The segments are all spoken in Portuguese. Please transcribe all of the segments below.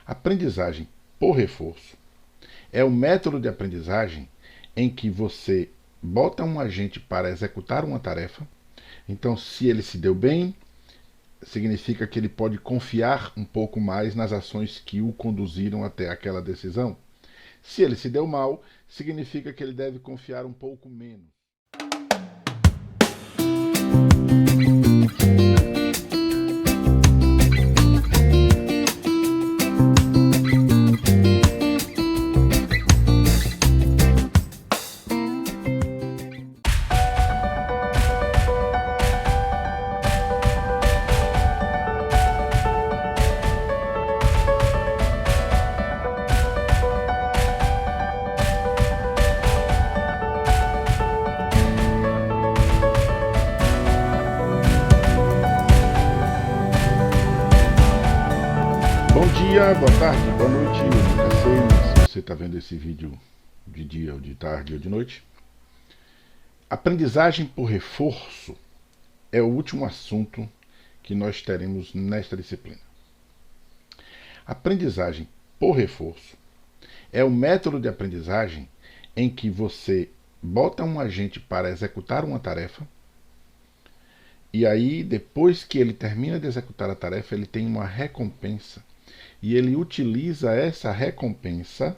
Aprendizagem por reforço é o método de aprendizagem em que você bota um agente para executar uma tarefa. Então, se ele se deu bem, significa que ele pode confiar um pouco mais nas ações que o conduziram até aquela decisão. Se ele se deu mal, significa que ele deve confiar um pouco menos. Bom dia, boa tarde, boa noite, eu nunca sei se você está vendo esse vídeo de dia, ou de tarde, ou de noite. Aprendizagem por reforço é o último assunto que nós teremos nesta disciplina. Aprendizagem por reforço é o método de aprendizagem em que você bota um agente para executar uma tarefa, e aí, depois que ele termina de executar a tarefa, ele tem uma recompensa. E ele utiliza essa recompensa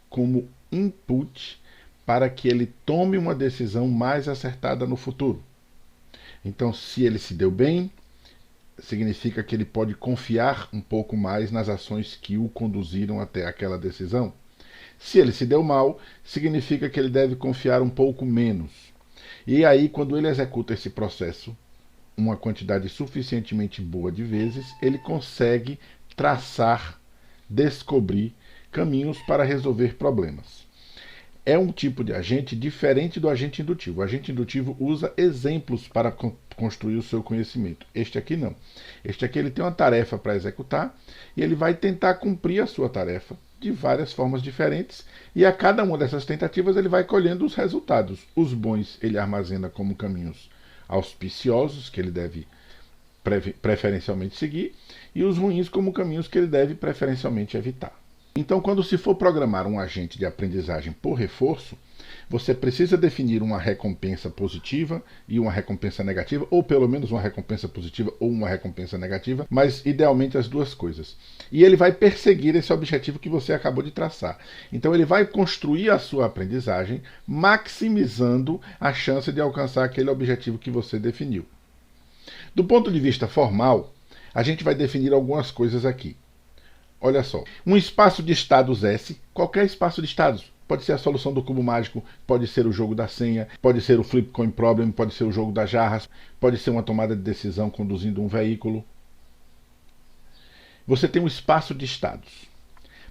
como input para que ele tome uma decisão mais acertada no futuro. Então, se ele se deu bem, significa que ele pode confiar um pouco mais nas ações que o conduziram até aquela decisão. Se ele se deu mal, significa que ele deve confiar um pouco menos. E aí, quando ele executa esse processo uma quantidade suficientemente boa de vezes, ele consegue traçar, descobrir caminhos para resolver problemas. É um tipo de agente diferente do agente indutivo. O agente indutivo usa exemplos para construir o seu conhecimento. Este aqui não. Este aqui ele tem uma tarefa para executar e ele vai tentar cumprir a sua tarefa de várias formas diferentes, e a cada uma dessas tentativas ele vai colhendo os resultados. Os bons ele armazena como caminhos auspiciosos que ele deve preferencialmente seguir, e os ruins como caminhos que ele deve preferencialmente evitar. Então, quando se for programar um agente de aprendizagem por reforço, você precisa definir uma recompensa positiva e uma recompensa negativa, ou pelo menos uma recompensa positiva ou uma recompensa negativa, mas idealmente as duas coisas. E ele vai perseguir esse objetivo que você acabou de traçar. Então ele vai construir a sua aprendizagem maximizando a chance de alcançar aquele objetivo que você definiu. Do ponto de vista formal, a gente vai definir algumas coisas aqui. Olha só, um espaço de estados S, qualquer espaço de estados, pode ser a solução do cubo mágico, pode ser o jogo da senha, pode ser o flip coin problem, pode ser o jogo das jarras, pode ser uma tomada de decisão conduzindo um veículo. Você tem um espaço de estados.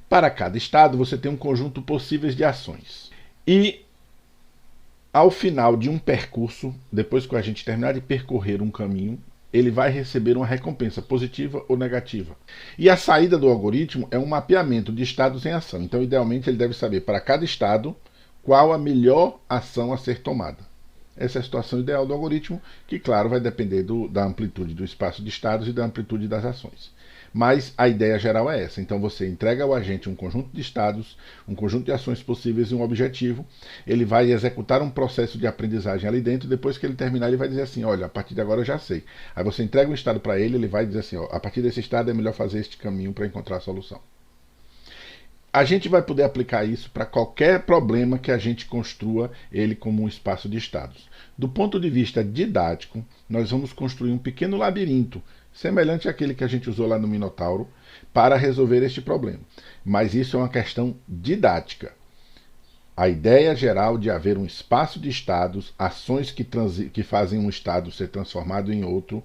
Para cada estado, você tem um conjunto possíveis de ações. E ao final de um percurso, depois que a gente terminar de percorrer um caminho, ele vai receber uma recompensa positiva ou negativa. E a saída do algoritmo é um mapeamento de estados em ação. Então, idealmente, ele deve saber para cada estado qual a melhor ação a ser tomada. Essa é a situação ideal do algoritmo, que, claro, vai depender da amplitude do espaço de estados e da amplitude das ações. Mas a ideia geral é essa. Então você entrega ao agente um conjunto de estados, um conjunto de ações possíveis e um objetivo. Ele vai executar um processo de aprendizagem ali dentro. Depois que ele terminar, ele vai dizer assim: olha, a partir de agora eu já sei. Aí você entrega um estado para ele, ele vai dizer assim: ó, a partir desse estado é melhor fazer este caminho para encontrar a solução. A gente vai poder aplicar isso para qualquer problema que a gente construa ele como um espaço de estados. Do ponto de vista didático, nós vamos construir um pequeno labirinto, semelhante àquele que a gente usou lá no Minotauro, para resolver este problema. Mas isso é uma questão didática. A ideia geral de haver um espaço de estados, ações que fazem um estado ser transformado em outro,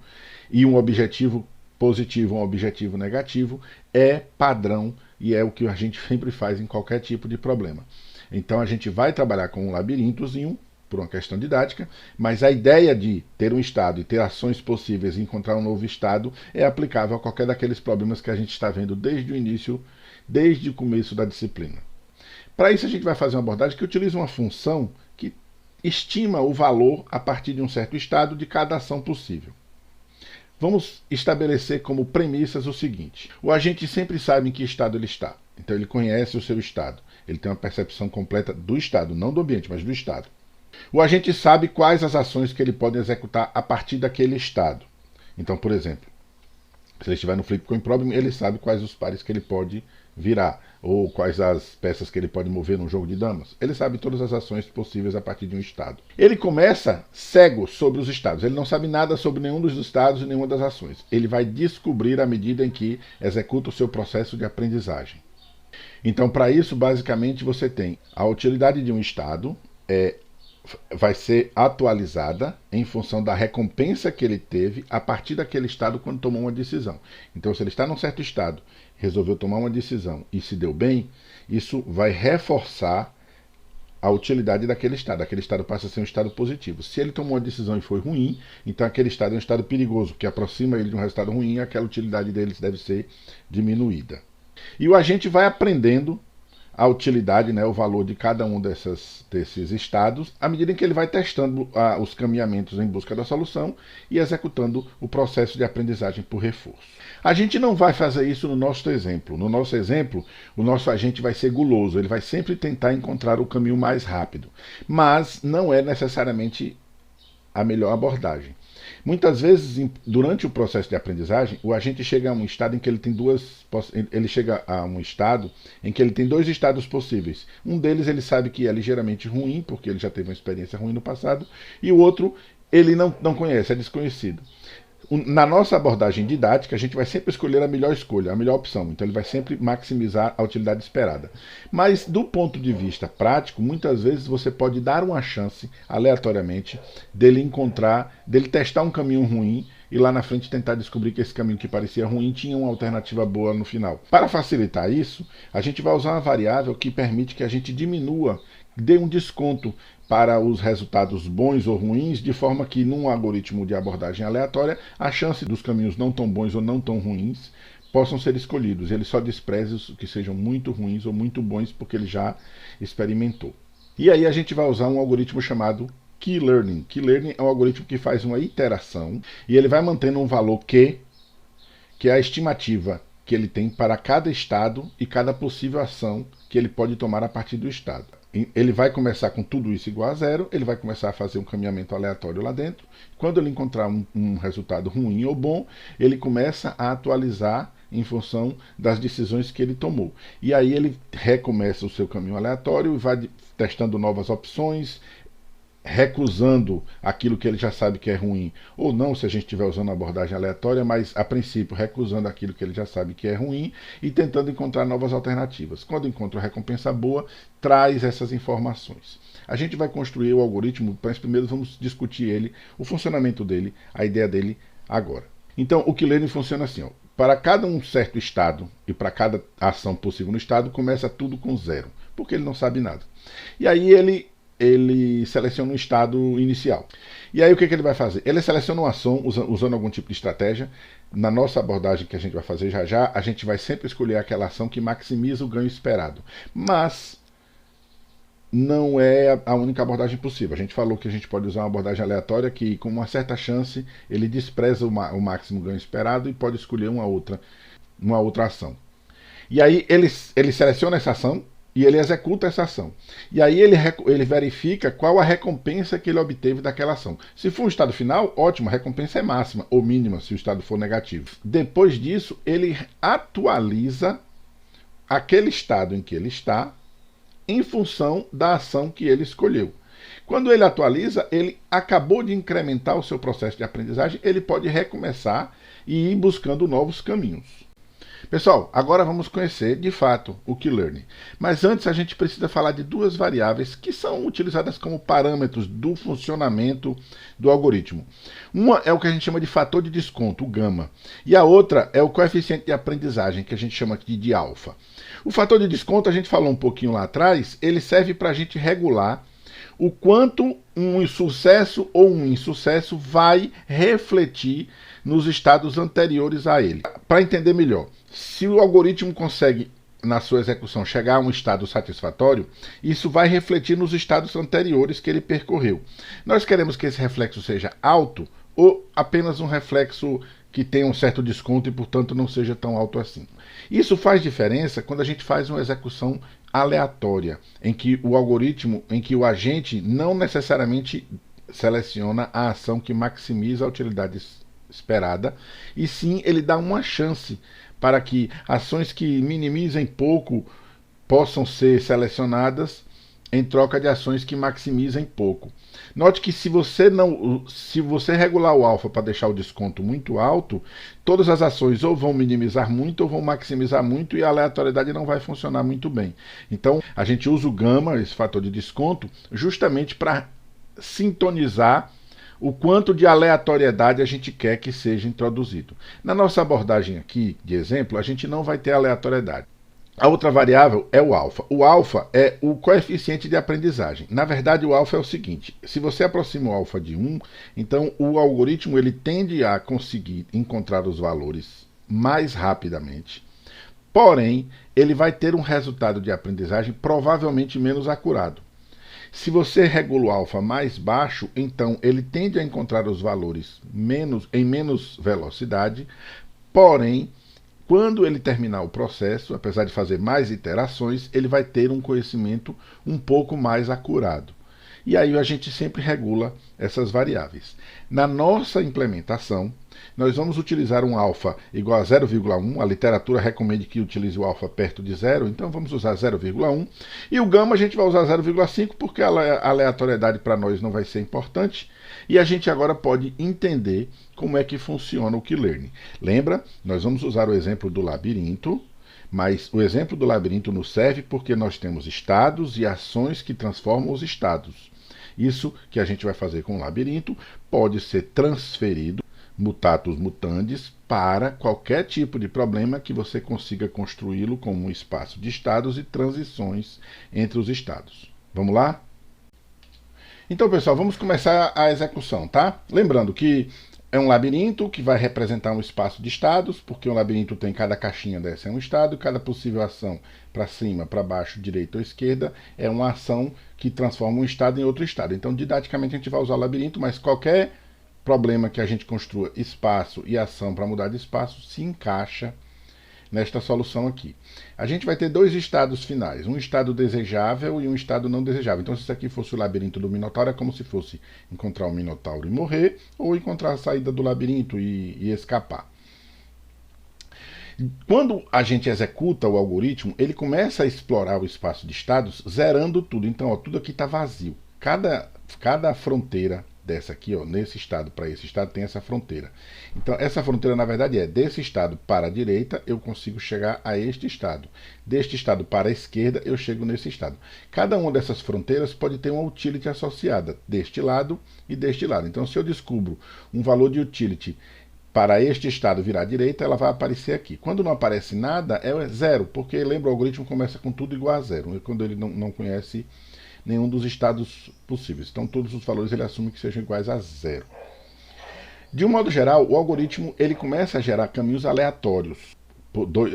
e um objetivo positivo, um objetivo negativo, é padrão e é o que a gente sempre faz em qualquer tipo de problema. Então a gente vai trabalhar com um labirintozinho, por uma questão didática, mas a ideia de ter um estado e ter ações possíveis e encontrar um novo estado é aplicável a qualquer daqueles problemas que a gente está vendo desde o início, desde o começo da disciplina. Para isso a gente vai fazer uma abordagem que utiliza uma função que estima o valor a partir de um certo estado de cada ação possível. Vamos estabelecer como premissas o seguinte: o agente sempre sabe em que estado ele está. Então ele conhece o seu estado. Ele tem uma percepção completa do estado, não do ambiente, mas do estado. O agente sabe quais as ações que ele pode executar a partir daquele estado. Então, por exemplo, se ele estiver no flip coin problem, ele sabe quais os pares que ele pode virar, ou quais as peças que ele pode mover num jogo de damas. Ele sabe todas as ações possíveis a partir de um estado. Ele começa cego sobre os estados. Ele não sabe nada sobre nenhum dos estados e nenhuma das ações. Ele vai descobrir à medida em que executa o seu processo de aprendizagem. Então, para isso, basicamente, você tem a utilidade de um estado, vai ser atualizada em função da recompensa que ele teve a partir daquele estado quando tomou uma decisão. Então, se ele está num certo estado, resolveu tomar uma decisão e se deu bem, isso vai reforçar a utilidade daquele estado. Aquele estado passa a ser um estado positivo. Se ele tomou uma decisão e foi ruim, então aquele estado é um estado perigoso, que aproxima ele de um resultado ruim e aquela utilidade dele deve ser diminuída. E o agente vai aprendendo a utilidade, né, o valor de cada um desses estados, à medida em que ele vai testando os caminhamentos em busca da solução e executando o processo de aprendizagem por reforço. A gente não vai fazer isso no nosso exemplo. No nosso exemplo, o nosso agente vai ser guloso, ele vai sempre tentar encontrar o caminho mais rápido, mas não é necessariamente a melhor abordagem. Muitas vezes, durante o processo de aprendizagem, o agente chega a um estado em que ele tem dois estados possíveis. Um deles ele sabe que é ligeiramente ruim, porque ele já teve uma experiência ruim no passado, e o outro ele não conhece, é desconhecido. Na nossa abordagem didática, a gente vai sempre escolher a melhor escolha, a melhor opção. Então ele vai sempre maximizar a utilidade esperada. Mas do ponto de vista prático, muitas vezes você pode dar uma chance, aleatoriamente, dele testar um caminho ruim e lá na frente tentar descobrir que esse caminho que parecia ruim tinha uma alternativa boa no final. Para facilitar isso, a gente vai usar uma variável que permite que a gente dê um desconto para os resultados bons ou ruins, de forma que num algoritmo de abordagem aleatória, a chance dos caminhos não tão bons ou não tão ruins possam ser escolhidos. Ele só despreza os que sejam muito ruins ou muito bons, porque ele já experimentou. E aí a gente vai usar um algoritmo chamado Key Learning. Key Learning é um algoritmo que faz uma iteração e ele vai mantendo um valor Q, que é a estimativa que ele tem para cada estado e cada possível ação que ele pode tomar a partir do estado. Ele vai começar com tudo isso igual a zero, ele vai começar a fazer um caminhamento aleatório lá dentro. Quando ele encontrar um resultado ruim ou bom, ele começa a atualizar em função das decisões que ele tomou. E aí ele recomeça o seu caminho aleatório e vai testando novas opções, recusando aquilo que ele já sabe que é ruim, ou não, se a gente estiver usando a abordagem aleatória, mas a princípio recusando aquilo que ele já sabe que é ruim e tentando encontrar novas alternativas. Quando encontra uma recompensa boa, traz essas informações. A gente vai construir o algoritmo, mas primeiro vamos discutir ele, o funcionamento dele, a ideia dele agora. Então, o Key-Learning funciona assim, ó. Para cada um certo estado e para cada ação possível no estado, começa tudo com zero, porque ele não sabe nada. E aí ele seleciona um estado inicial. E aí o que ele vai fazer? Ele seleciona uma ação usando algum tipo de estratégia. Na nossa abordagem que a gente vai fazer já, a gente vai sempre escolher aquela ação que maximiza o ganho esperado. Mas não é a única abordagem possível. A gente falou que a gente pode usar uma abordagem aleatória que, com uma certa chance, ele despreza o máximo ganho esperado e pode escolher uma outra ação. E aí ele seleciona essa ação e ele executa essa ação. E aí ele verifica qual a recompensa que ele obteve daquela ação. Se for um estado final, ótimo, a recompensa é máxima ou mínima se o estado for negativo. Depois disso, ele atualiza aquele estado em que ele está em função da ação que ele escolheu. Quando ele atualiza, ele acabou de incrementar o seu processo de aprendizagem, ele pode recomeçar e ir buscando novos caminhos. Pessoal, agora vamos conhecer de fato o Key-Learning. Mas antes a gente precisa falar de duas variáveis que são utilizadas como parâmetros do funcionamento do algoritmo. Uma é o que a gente chama de fator de desconto, o gama, e a outra é o coeficiente de aprendizagem, que a gente chama aqui de alfa. O fator de desconto, a gente falou um pouquinho lá atrás, ele serve para a gente regular o quanto um sucesso ou um insucesso vai refletir nos estados anteriores a ele. Para entender melhor, se o algoritmo consegue, na sua execução, chegar a um estado satisfatório, isso vai refletir nos estados anteriores que ele percorreu. Nós queremos que esse reflexo seja alto ou apenas um reflexo que tenha um certo desconto e, portanto, não seja tão alto assim. Isso faz diferença quando a gente faz uma execução aleatória, em que o algoritmo, em que o agente não necessariamente seleciona a ação que maximiza a utilidade esperada, e sim ele dá uma chance para que ações que minimizem pouco possam ser selecionadas em troca de ações que maximizem pouco. Note que se você regular o alfa para deixar o desconto muito alto, todas as ações ou vão minimizar muito ou vão maximizar muito e a aleatoriedade não vai funcionar muito bem. Então, a gente usa o gama, esse fator de desconto, justamente para sintonizar o quanto de aleatoriedade a gente quer que seja introduzido. Na nossa abordagem aqui, de exemplo, a gente não vai ter aleatoriedade. A outra variável é o alfa. O alfa é o coeficiente de aprendizagem. Na verdade, o alfa é o seguinte: se você aproxima o alfa de 1, então o algoritmo ele tende a conseguir encontrar os valores mais rapidamente. Porém, ele vai ter um resultado de aprendizagem provavelmente menos acurado. Se você regula o alfa mais baixo, então ele tende a encontrar os valores em menos velocidade, porém, quando ele terminar o processo, apesar de fazer mais iterações, ele vai ter um conhecimento um pouco mais acurado. E aí a gente sempre regula essas variáveis. Na nossa implementação, nós vamos utilizar um alfa igual a 0,1. A literatura recomenda que utilize o alfa perto de 0, então vamos usar 0,1. E o gama a gente vai usar 0,5 porque a aleatoriedade para nós não vai ser importante. E a gente agora pode entender como é que funciona o Q-Learning. Lembra? Nós vamos usar o exemplo do labirinto, mas o exemplo do labirinto nos serve porque nós temos estados e ações que transformam os estados. Isso que a gente vai fazer com o labirinto pode ser transferido, mutatus mutandis, para qualquer tipo de problema que você consiga construí-lo como um espaço de estados e transições entre os estados. Vamos lá? Então, pessoal, vamos começar a execução, tá? Lembrando que é um labirinto que vai representar um espaço de estados, porque um labirinto tem cada caixinha dessa é um estado, cada possível ação para cima, para baixo, direita ou esquerda é uma ação que transforma um estado em outro estado. Então, didaticamente, a gente vai usar o labirinto, mas qualquer problema que a gente construa espaço e ação para mudar de espaço se encaixa nesta solução aqui. A gente vai ter dois estados finais, um estado desejável e um estado não desejável. Então, se isso aqui fosse o labirinto do Minotauro, é como se fosse encontrar o Minotauro e morrer, ou encontrar a saída do labirinto e escapar. Quando a gente executa o algoritmo, ele começa a explorar o espaço de estados, zerando tudo. Então, ó, tudo aqui está vazio. Cada fronteira dessa aqui, ó, nesse estado para esse estado, tem essa fronteira. Então, essa fronteira, na verdade, é desse estado para a direita, eu consigo chegar a este estado. Deste estado para a esquerda, eu chego nesse estado. Cada uma dessas fronteiras pode ter uma utility associada, deste lado e deste lado. Então, se eu descubro um valor de utility para este estado virar à direita, ela vai aparecer aqui. Quando não aparece nada, é zero, porque lembra, o algoritmo começa com tudo igual a zero, quando ele não conhece nenhum dos estados possíveis. Então, todos os valores ele assume que sejam iguais a zero. De um modo geral, o algoritmo ele começa a gerar caminhos aleatórios.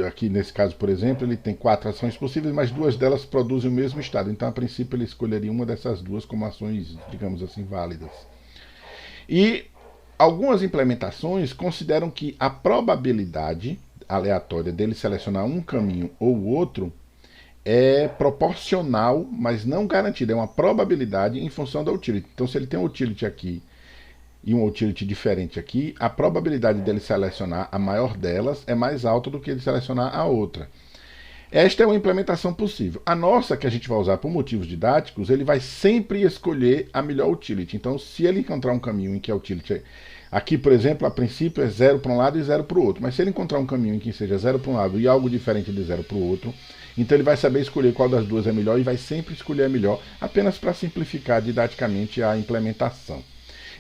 Aqui nesse caso, por exemplo, ele tem 4 ações possíveis, mas 2 delas produzem o mesmo estado. Então, a princípio, ele escolheria uma dessas 2 como ações, digamos assim, válidas. E algumas implementações consideram que a probabilidade aleatória dele selecionar um caminho ou outro é proporcional, mas não garantida. É uma probabilidade em função da utility. Então, se ele tem um utility aqui e um utility diferente aqui, a probabilidade dele selecionar a maior delas é mais alta do que ele selecionar a outra. Esta é uma implementação possível. A nossa, que a gente vai usar por motivos didáticos, ele vai sempre escolher a melhor utility. Então, se ele encontrar um caminho em que a utility aqui, por exemplo, a princípio é 0 para um lado e 0 para o outro. Mas se ele encontrar um caminho em que seja 0 para um lado e algo diferente de 0 para o outro, então ele vai saber escolher qual das duas é melhor e vai sempre escolher a melhor, apenas para simplificar didaticamente a implementação.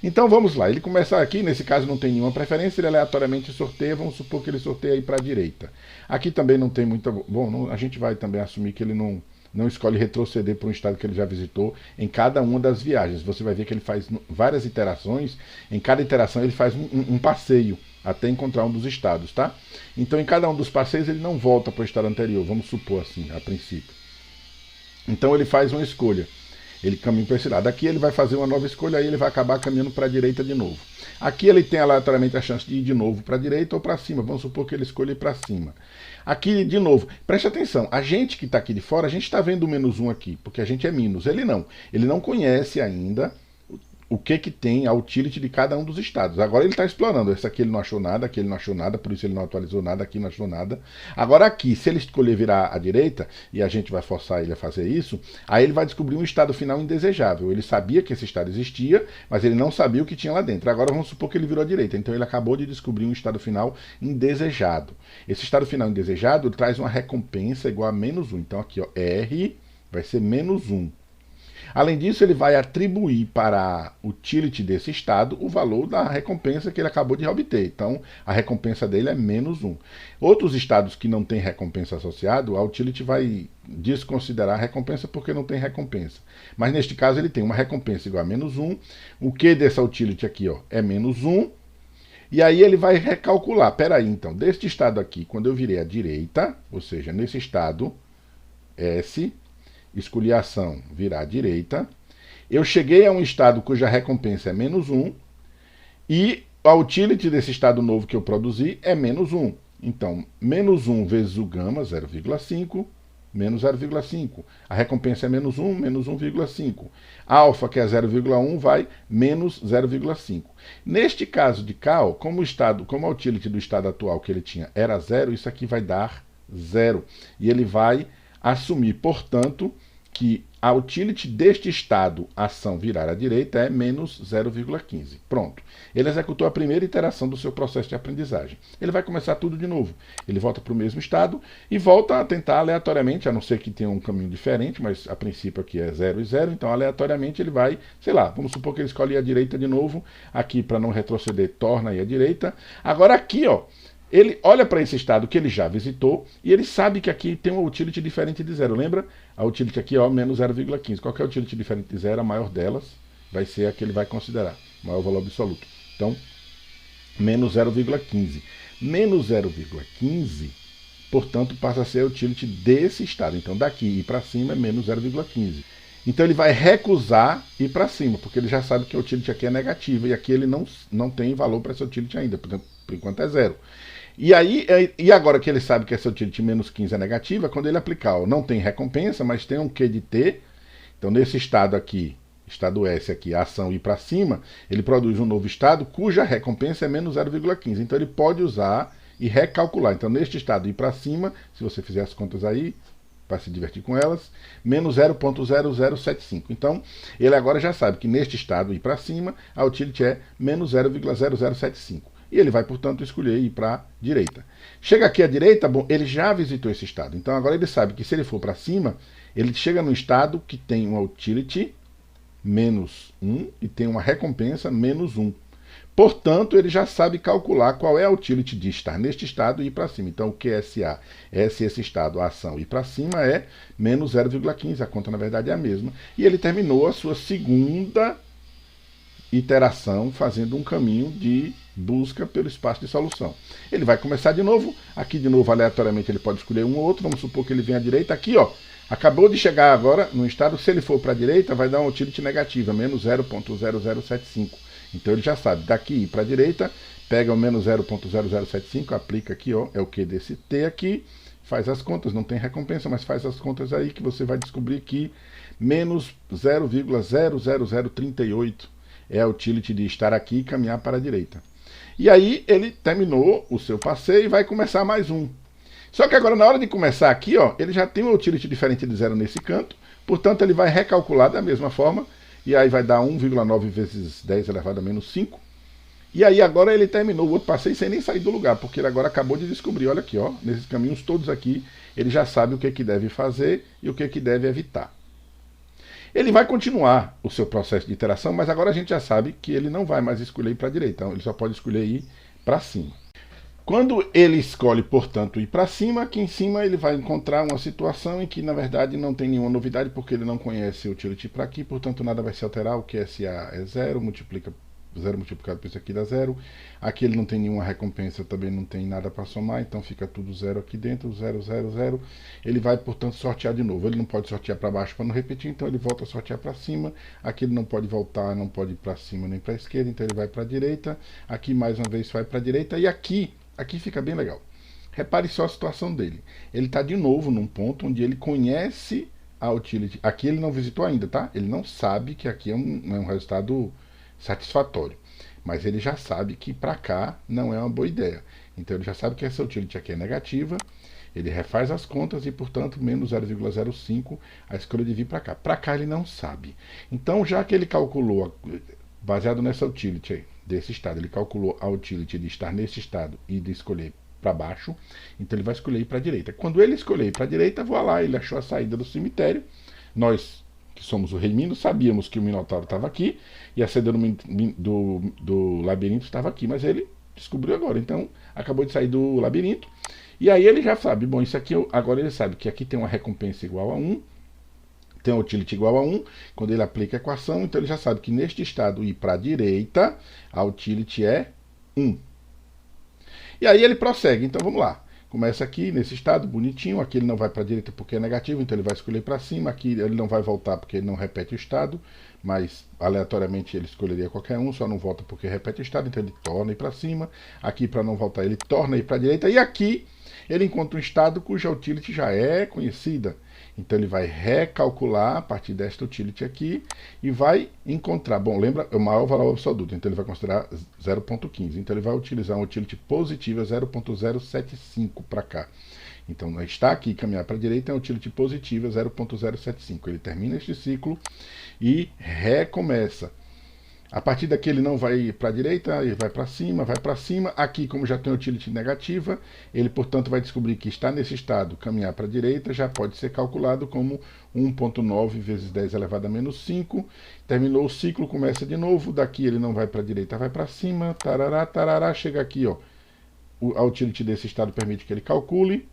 Então vamos lá, ele começa aqui, nesse caso não tem nenhuma preferência, ele aleatoriamente sorteia, vamos supor que ele sorteia aí para a direita. Aqui também não tem muita... Bom, a gente vai também assumir que ele não escolhe retroceder para um estado que ele já visitou em cada uma das viagens. Você vai ver que ele faz várias iterações, em cada iteração ele faz um passeio até encontrar um dos estados, tá? Então em cada um dos passeios ele não volta para o estado anterior, vamos supor assim, a princípio. Então ele faz uma escolha. Ele caminha para esse lado. Aqui ele vai fazer uma nova escolha, aí ele vai acabar caminhando para a direita de novo. Aqui ele tem aleatoriamente a chance de ir de novo para a direita ou para cima. Vamos supor que ele escolha ir para cima. Aqui, de novo, preste atenção. A gente que está aqui de fora, a gente está vendo o -1 aqui, porque a gente é menos. Ele não. Ele não conhece ainda o que tem a utility de cada um dos estados. Agora ele está explorando. Esse aqui ele não achou nada, aqui ele não achou nada, por isso ele não atualizou nada, aqui não achou nada. Agora aqui, se ele escolher virar à direita, e a gente vai forçar ele a fazer isso, aí ele vai descobrir um estado final indesejável. Ele sabia que esse estado existia, mas ele não sabia o que tinha lá dentro. Agora vamos supor que ele virou à direita. Então ele acabou de descobrir um estado final indesejado. Esse estado final indesejado traz uma recompensa igual a -1. Então aqui, ó, R vai ser -1. Além disso, ele vai atribuir para a utility desse estado o valor da recompensa que ele acabou de obter. Então, a recompensa dele é -1. Outros estados que não têm recompensa associada, a utility vai desconsiderar a recompensa porque não tem recompensa. Mas neste caso, ele tem uma recompensa igual a -1. O que dessa utility aqui, ó, é -1. E aí ele vai recalcular. Peraí, então, deste estado aqui, quando eu virei à direita, ou seja, nesse estado S, escolhi a ação virar à direita, eu cheguei a um estado cuja recompensa é -1 e a utility desse estado novo que eu produzi é -1. Então, -1 vezes o gama, 0,5, menos 0,5. A recompensa é -1, menos 1,5. Alfa, que é 0,1, vai menos 0,5. Neste caso de cá, ó, como a utility do estado atual que ele tinha era 0, isso aqui vai dar 0. E ele vai assumir, portanto, que a utility deste estado, ação virar à direita, é menos 0,15. Pronto. Ele executou a primeira iteração do seu processo de aprendizagem. Ele vai começar tudo de novo. Ele volta para o mesmo estado e volta a tentar aleatoriamente, a não ser que tenha um caminho diferente, mas a princípio aqui é 0 e 0, então aleatoriamente ele vai, sei lá, vamos supor que ele escolhe a direita de novo, aqui para não retroceder, torna aí a direita. Agora aqui, ó, ele olha para esse estado que ele já visitou e ele sabe que aqui tem uma utility diferente de 0. Lembra? A utility aqui é menos 0,15. Qual que é a utility diferente de 0? A maior delas vai ser a que ele vai considerar, o maior valor absoluto. Então, menos 0,15. Menos 0,15, portanto, passa a ser a utility desse estado. Então, daqui e para cima é menos 0,15. Então, ele vai recusar ir para cima, porque ele já sabe que a utility aqui é negativa e aqui ele não tem valor para essa utility ainda, portanto, por enquanto é 0. E agora que ele sabe que essa utility menos 15 é negativa, quando ele aplicar, ó, não tem recompensa, mas tem um Q de T. Então, nesse estado aqui, estado S aqui, a ação ir para cima, ele produz um novo estado cuja recompensa é menos 0,15. Então, ele pode usar e recalcular. Então, neste estado ir para cima, se você fizer as contas aí, vai se divertir com elas, menos 0,0075. Então, ele agora já sabe que neste estado ir para cima, a utility é menos 0,0075. E ele vai, portanto, escolher ir para a direita. Chega aqui à direita, bom, ele já visitou esse estado. Então agora ele sabe que se ele for para cima, ele chega no estado que tem uma utility menos 1 e tem uma recompensa menos 1. Portanto, ele já sabe calcular qual é a utility de estar neste estado e ir para cima. Então, o QSA é se esse estado, a ação ir para cima, é menos 0,15. A conta, na verdade, é a mesma. E ele terminou a sua segunda iteração fazendo um caminho de busca pelo espaço de solução. Ele vai começar de novo, aqui de novo aleatoriamente ele pode escolher um ou outro, vamos supor que ele venha à direita, aqui ó, acabou de chegar agora no estado, se ele for para a direita vai dar uma utility negativa, menos 0,0075. Então ele já sabe, daqui para a direita, pega o menos 0,0075, aplica aqui ó, é o que desse T aqui, faz as contas, não tem recompensa, mas faz as contas aí que você vai descobrir que menos 0,00038 é a utility de estar aqui e caminhar para a direita. E aí ele terminou o seu passeio e vai começar mais um. Só que agora na hora de começar aqui, ó, ele já tem uma utility diferente de 0 nesse canto, portanto ele vai recalcular da mesma forma, e aí vai dar 1,9 vezes 10 elevado a menos 5. E aí agora ele terminou o outro passeio sem nem sair do lugar, porque ele agora acabou de descobrir, olha aqui, ó, nesses caminhos todos aqui, ele já sabe o que deve fazer e o que deve evitar. Ele vai continuar o seu processo de iteração, mas agora a gente já sabe que ele não vai mais escolher ir para a direita, então ele só pode escolher ir para cima. Quando ele escolhe, portanto, ir para cima, aqui em cima ele vai encontrar uma situação em que, na verdade, não tem nenhuma novidade, porque ele não conhece o utility para aqui, portanto, nada vai se alterar, o QSA é 0, multiplica 0 multiplicado por isso aqui dá 0. Aqui ele não tem nenhuma recompensa, também não tem nada para somar, então fica tudo 0 aqui dentro, 0, 0, 0. Ele vai, portanto, sortear de novo. Ele não pode sortear para baixo para não repetir, então ele volta a sortear para cima. Aqui ele não pode voltar, não pode ir para cima nem para a esquerda, então ele vai para a direita. Aqui mais uma vez vai para a direita e aqui fica bem legal. Repare só a situação dele. Ele está de novo num ponto onde ele conhece a utility. Aqui ele não visitou ainda, tá? Ele não sabe que aqui é um resultado satisfatório. Mas ele já sabe que para cá não é uma boa ideia. Então ele já sabe que essa utility aqui é negativa. Ele refaz as contas e, portanto, menos 0,05 a escolha de vir para cá. Para cá ele não sabe. Então, já que ele calculou, baseado nessa utility aí, desse estado, ele calculou a utility de estar nesse estado e de escolher para baixo, então ele vai escolher ir para a direita. Quando ele escolher ir para a direita, voa lá, ele achou a saída do cemitério. Nós, que somos o Rei Minos, sabíamos que o Minotauro estava aqui e a saída do labirinto estava aqui, mas ele descobriu agora. Então, acabou de sair do labirinto. E aí ele já sabe, bom, isso aqui, agora ele sabe que aqui tem uma recompensa igual a 1, tem uma utility igual a 1, quando ele aplica a equação, então ele já sabe que neste estado ir para a direita, a utility é 1. E aí ele prossegue, então vamos lá. Começa aqui nesse estado, bonitinho, aqui ele não vai para a direita porque é negativo, então ele vai escolher para cima, aqui ele não vai voltar porque ele não repete o estado, mas aleatoriamente ele escolheria qualquer um, só não volta porque repete o estado, então ele torna ir para cima, aqui para não voltar ele torna ir para a direita, e aqui ele encontra um estado cuja utility já é conhecida. Então ele vai recalcular a partir desta utility aqui e vai encontrar, bom, lembra, é o maior valor absoluto, então ele vai considerar 0,15. Então ele vai utilizar uma utility positiva 0,075 para cá. Então está aqui, caminhar para a direita é uma utility positiva 0,075. Ele termina este ciclo e recomeça. A partir daqui ele não vai para a direita, ele vai para cima, vai para cima. Aqui, como já tem utility negativa, ele, portanto, vai descobrir que está nesse estado, caminhar para a direita, já pode ser calculado como 1,9 vezes 10 elevado a menos 5. Terminou o ciclo, começa de novo. Daqui ele não vai para a direita, vai para cima. Tarará, tarará, chega aqui, ó. A utility desse estado permite que ele calcule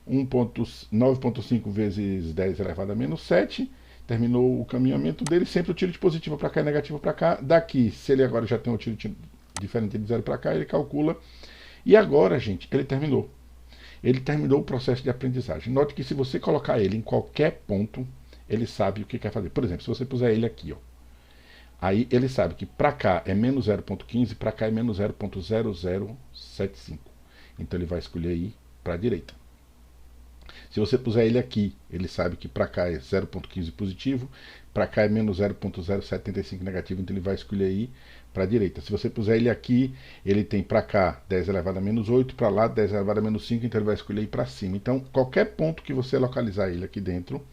9,5 vezes 10 elevado a menos 7. Terminou o caminhamento dele, sempre utility positiva para cá e negativa para cá. Daqui, se ele agora já tem um utility diferente de 0 para cá, ele calcula. E agora, gente, ele terminou. Ele terminou o processo de aprendizagem. Note que se você colocar ele em qualquer ponto, ele sabe o que quer fazer. Por exemplo, se você puser ele aqui, ó, aí ele sabe que para cá é menos 0,15, para cá é menos 0,0075. Então ele vai escolher ir para a direita. Se você puser ele aqui, ele sabe que para cá é 0,15 positivo, para cá é menos 0,075 negativo, então ele vai escolher ir para a direita. Se você puser ele aqui, ele tem para cá 10 elevado a menos 8, para lá 10 elevado a menos 5, então ele vai escolher ir para cima. Então, qualquer ponto que você localizar ele aqui dentro,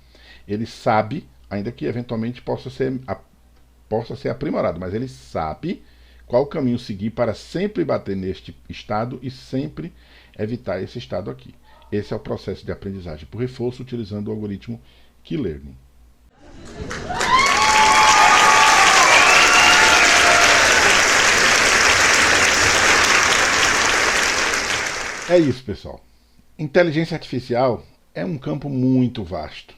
ele sabe, ainda que eventualmente possa ser aprimorado, mas ele sabe qual caminho seguir para sempre bater neste estado e sempre evitar esse estado aqui. Esse é o processo de aprendizagem por reforço utilizando o algoritmo Key-Learning. É isso, pessoal. Inteligência artificial é um campo muito vasto.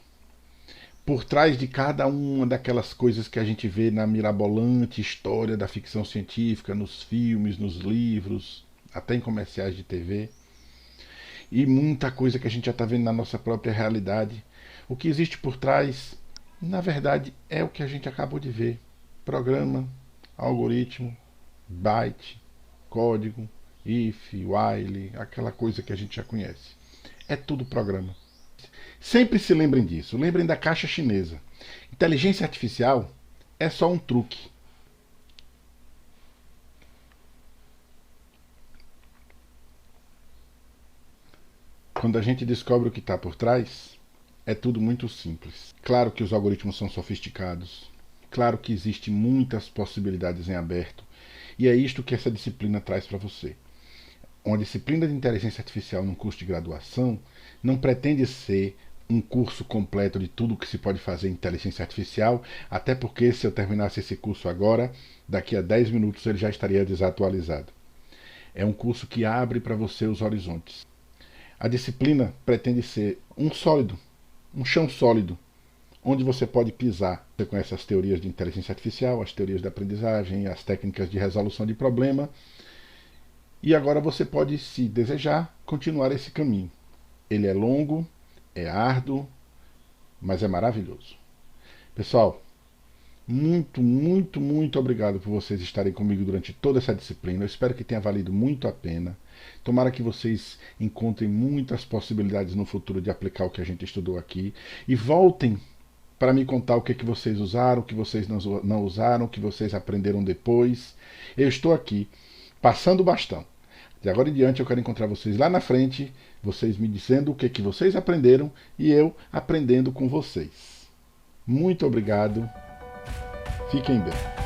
Por trás de cada uma daquelas coisas que a gente vê na mirabolante história da ficção científica, nos filmes, nos livros, até em comerciais de TV, e muita coisa que a gente já está vendo na nossa própria realidade. O que existe por trás, na verdade, é o que a gente acabou de ver. Programa, algoritmo, byte, código, if, while, aquela coisa que a gente já conhece. É tudo programa. Sempre se lembrem disso. Lembrem da caixa chinesa. Inteligência artificial é só um truque. Quando a gente descobre o que está por trás, é tudo muito simples. Claro que os algoritmos são sofisticados, claro que existem muitas possibilidades em aberto, e é isto que essa disciplina traz para você. Uma disciplina de inteligência artificial num curso de graduação não pretende ser um curso completo de tudo o que se pode fazer em inteligência artificial, até porque se eu terminasse esse curso agora, daqui a 10 minutos ele já estaria desatualizado. É um curso que abre para você os horizontes. A disciplina pretende ser um sólido, um chão sólido, onde você pode pisar. Você conhece as teorias de inteligência artificial, as teorias de aprendizagem, as técnicas de resolução de problema. E agora você pode, se desejar, continuar esse caminho. Ele é longo, é árduo, mas é maravilhoso. Pessoal, muito obrigado por vocês estarem comigo durante toda essa disciplina. Eu espero que tenha valido muito a pena. Tomara que vocês encontrem muitas possibilidades no futuro de aplicar o que a gente estudou aqui. E voltem para me contar o que vocês usaram, o que vocês não usaram, o que vocês aprenderam depois. Eu estou aqui, passando o bastão. De agora em diante eu quero encontrar vocês lá na frente, vocês me dizendo o que vocês aprenderam e eu aprendendo com vocês. Muito obrigado. Fiquem bem.